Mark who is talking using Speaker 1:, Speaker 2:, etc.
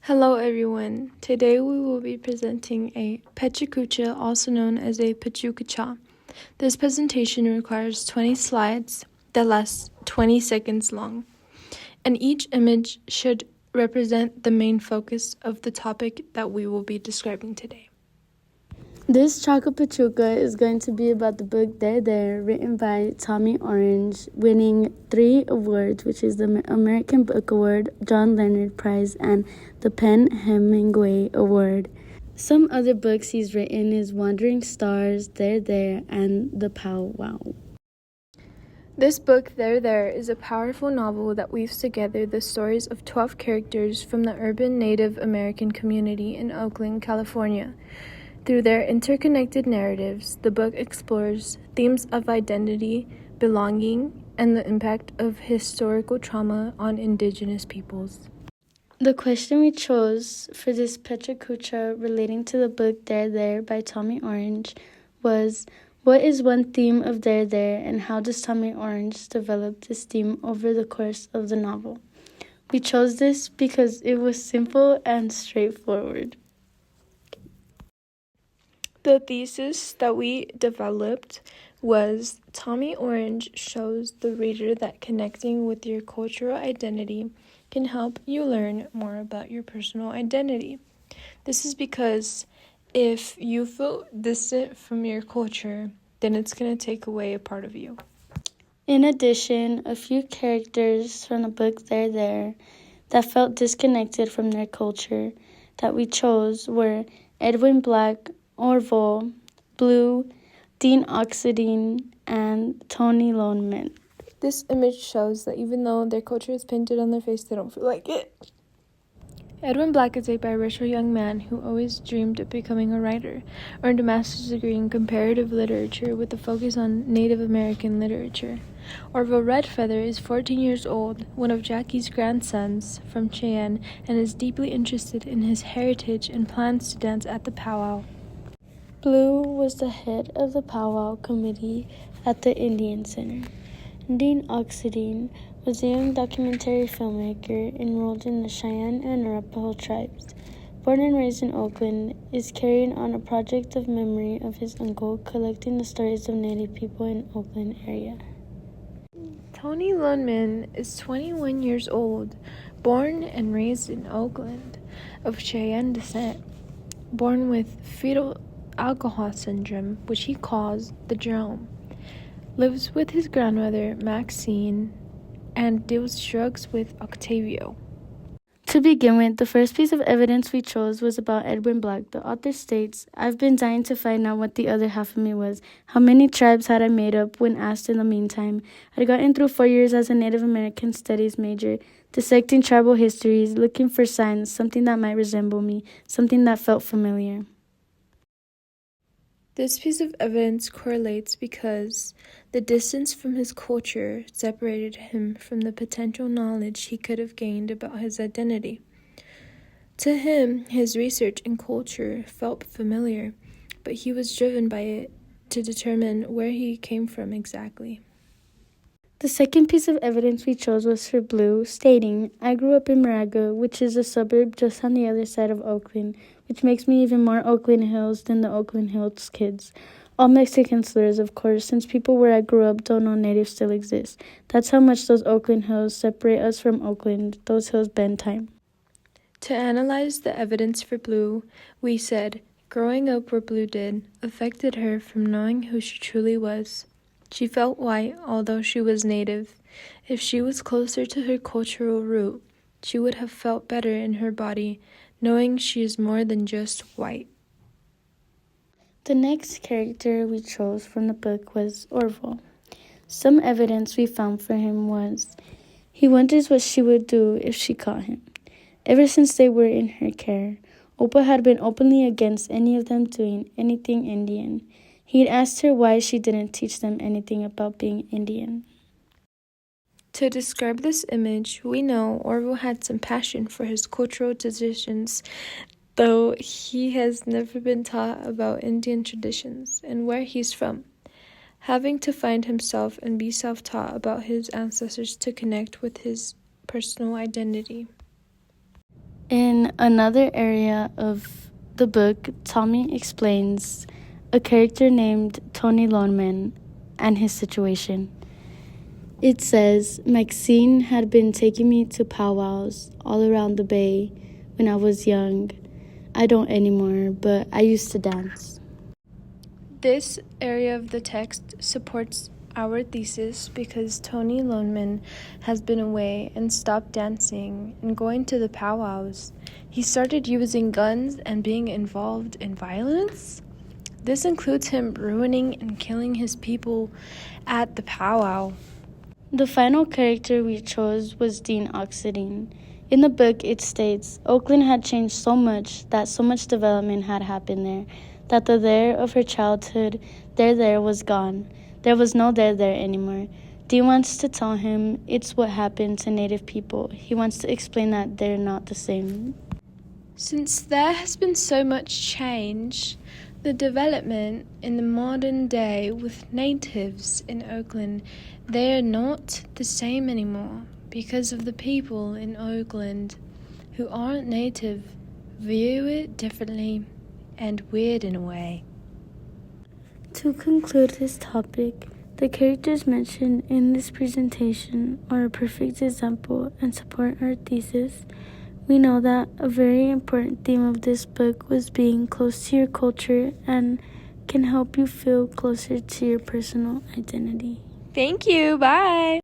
Speaker 1: Hello everyone. Today we will be presenting a Pechuka, also known as a Pechuka. This presentation requires 20 slides that last 20 seconds long, and each image should represent the main focus of the topic that we will be describing today.
Speaker 2: This Chocolate Pechuka is going to be about the book There, written by Tommy Orange, winning 3 awards, which is the American Book Award, John Leonard Prize, and the Penn Hemingway Award. Some other books he's written is Wandering Stars, There, and The Pow Wow.
Speaker 1: This book, There, is a powerful novel that weaves together the stories of 12 characters from the urban Native American community in Oakland, California. Through their interconnected narratives, the book explores themes of identity, belonging, and the impact of historical trauma on indigenous peoples.
Speaker 2: The question we chose for this Pechuka relating to the book There by Tommy Orange was, what is one theme of There, and how does Tommy Orange develop this theme over the course of the novel? We chose this because it was simple and straightforward.
Speaker 1: The thesis that we developed was Tommy Orange shows the reader that connecting with your cultural identity can help you learn more about your personal identity. This is because if you feel distant from your culture, then it's going to take away a part of you.
Speaker 2: In addition, a few characters from the book There that felt disconnected from their culture that we chose were Edwin Black, Orville, Blue, Dean Oxidine, and Tony Loneman.
Speaker 1: This image shows that even though their culture is painted on their face, they don't feel like it. Edwin Black is a biracial young man who always dreamed of becoming a writer, earned a master's degree in comparative literature with a focus on Native American literature. Orville Redfeather is 14 years old, one of Jackie's grandsons from Cheyenne, and is deeply interested in his heritage and plans to dance at the powwow.
Speaker 2: Blue was the head of the powwow committee at the Indian Center. Dean Oxidine was a young documentary filmmaker enrolled in the Cheyenne and Arapaho tribes. Born and raised in Oakland, is carrying on a project of memory of his uncle, collecting the stories of Native people in Oakland area.
Speaker 1: Tony Loneman is 21 years old, born and raised in Oakland, of Cheyenne descent. Born with fetal alcohol syndrome, which he calls the drome. Lives with his grandmother, Maxine, and deals drugs with Octavio.
Speaker 2: To begin with, the first piece of evidence we chose was about Edwin Black. The author states, I've been dying to find out what the other half of me was. How many tribes had I made up when asked in the meantime? I'd gotten through 4 years as a Native American Studies major, dissecting tribal histories, looking for signs, something that might resemble me, something that felt familiar.
Speaker 1: This piece of evidence correlates because the distance from his culture separated him from the potential knowledge he could have gained about his identity. To him, his research and culture felt familiar, but he was driven by it to determine where he came from exactly.
Speaker 2: The second piece of evidence we chose was for Blue, stating, I grew up in Moraga, which is a suburb just on the other side of Oakland, which makes me even more Oakland Hills than the Oakland Hills kids. All Mexican slurs, of course, since people where I grew up don't know natives still exist. That's how much those Oakland Hills separate us from Oakland. Those hills bend time.
Speaker 1: To analyze the evidence for Blue, we said, growing up where Blue did affected her from knowing who she truly was. She felt white, although she was Native. If she was closer to her cultural root, she would have felt better in her body, knowing she is more than just white.
Speaker 2: The next character we chose from the book was Orville. Some evidence we found for him was, he wonders what she would do if she caught him. Ever since they were in her care, Opa had been openly against any of them doing anything Indian. He'd asked her why she didn't teach them anything about being Indian.
Speaker 1: To describe this image, we know Orville had some passion for his cultural traditions, though he has never been taught about Indian traditions and where he's from, having to find himself and be self-taught about his ancestors to connect with his personal identity.
Speaker 2: In another area of the book, Tommy explains a character named Tony Loneman and his situation. It says, Maxine had been taking me to powwows all around the bay when I was young. I don't anymore, but I used to dance.
Speaker 1: This area of the text supports our thesis because Tony Loneman has been away and stopped dancing and going to the powwows. He started using guns and being involved in violence. This includes him ruining and killing his people at the powwow.
Speaker 2: The final character we chose was Dean Oxidine. In the book, it states, Oakland had changed so much that so much development had happened there, that the there of her childhood, there was gone. There was no there anymore. Dean wants to tell him it's what happened to Native people. He wants to explain that they're not the same.
Speaker 1: Since there has been so much change, the development in the modern day with natives in Oakland, they are not the same anymore because of the people in Oakland who aren't native view it differently and weird in a way.
Speaker 2: To conclude this topic, the characters mentioned in this presentation are a perfect example and support our thesis. We know that a very important theme of this book was being close to your culture and can help you feel closer to your personal identity.
Speaker 1: Thank you. Bye.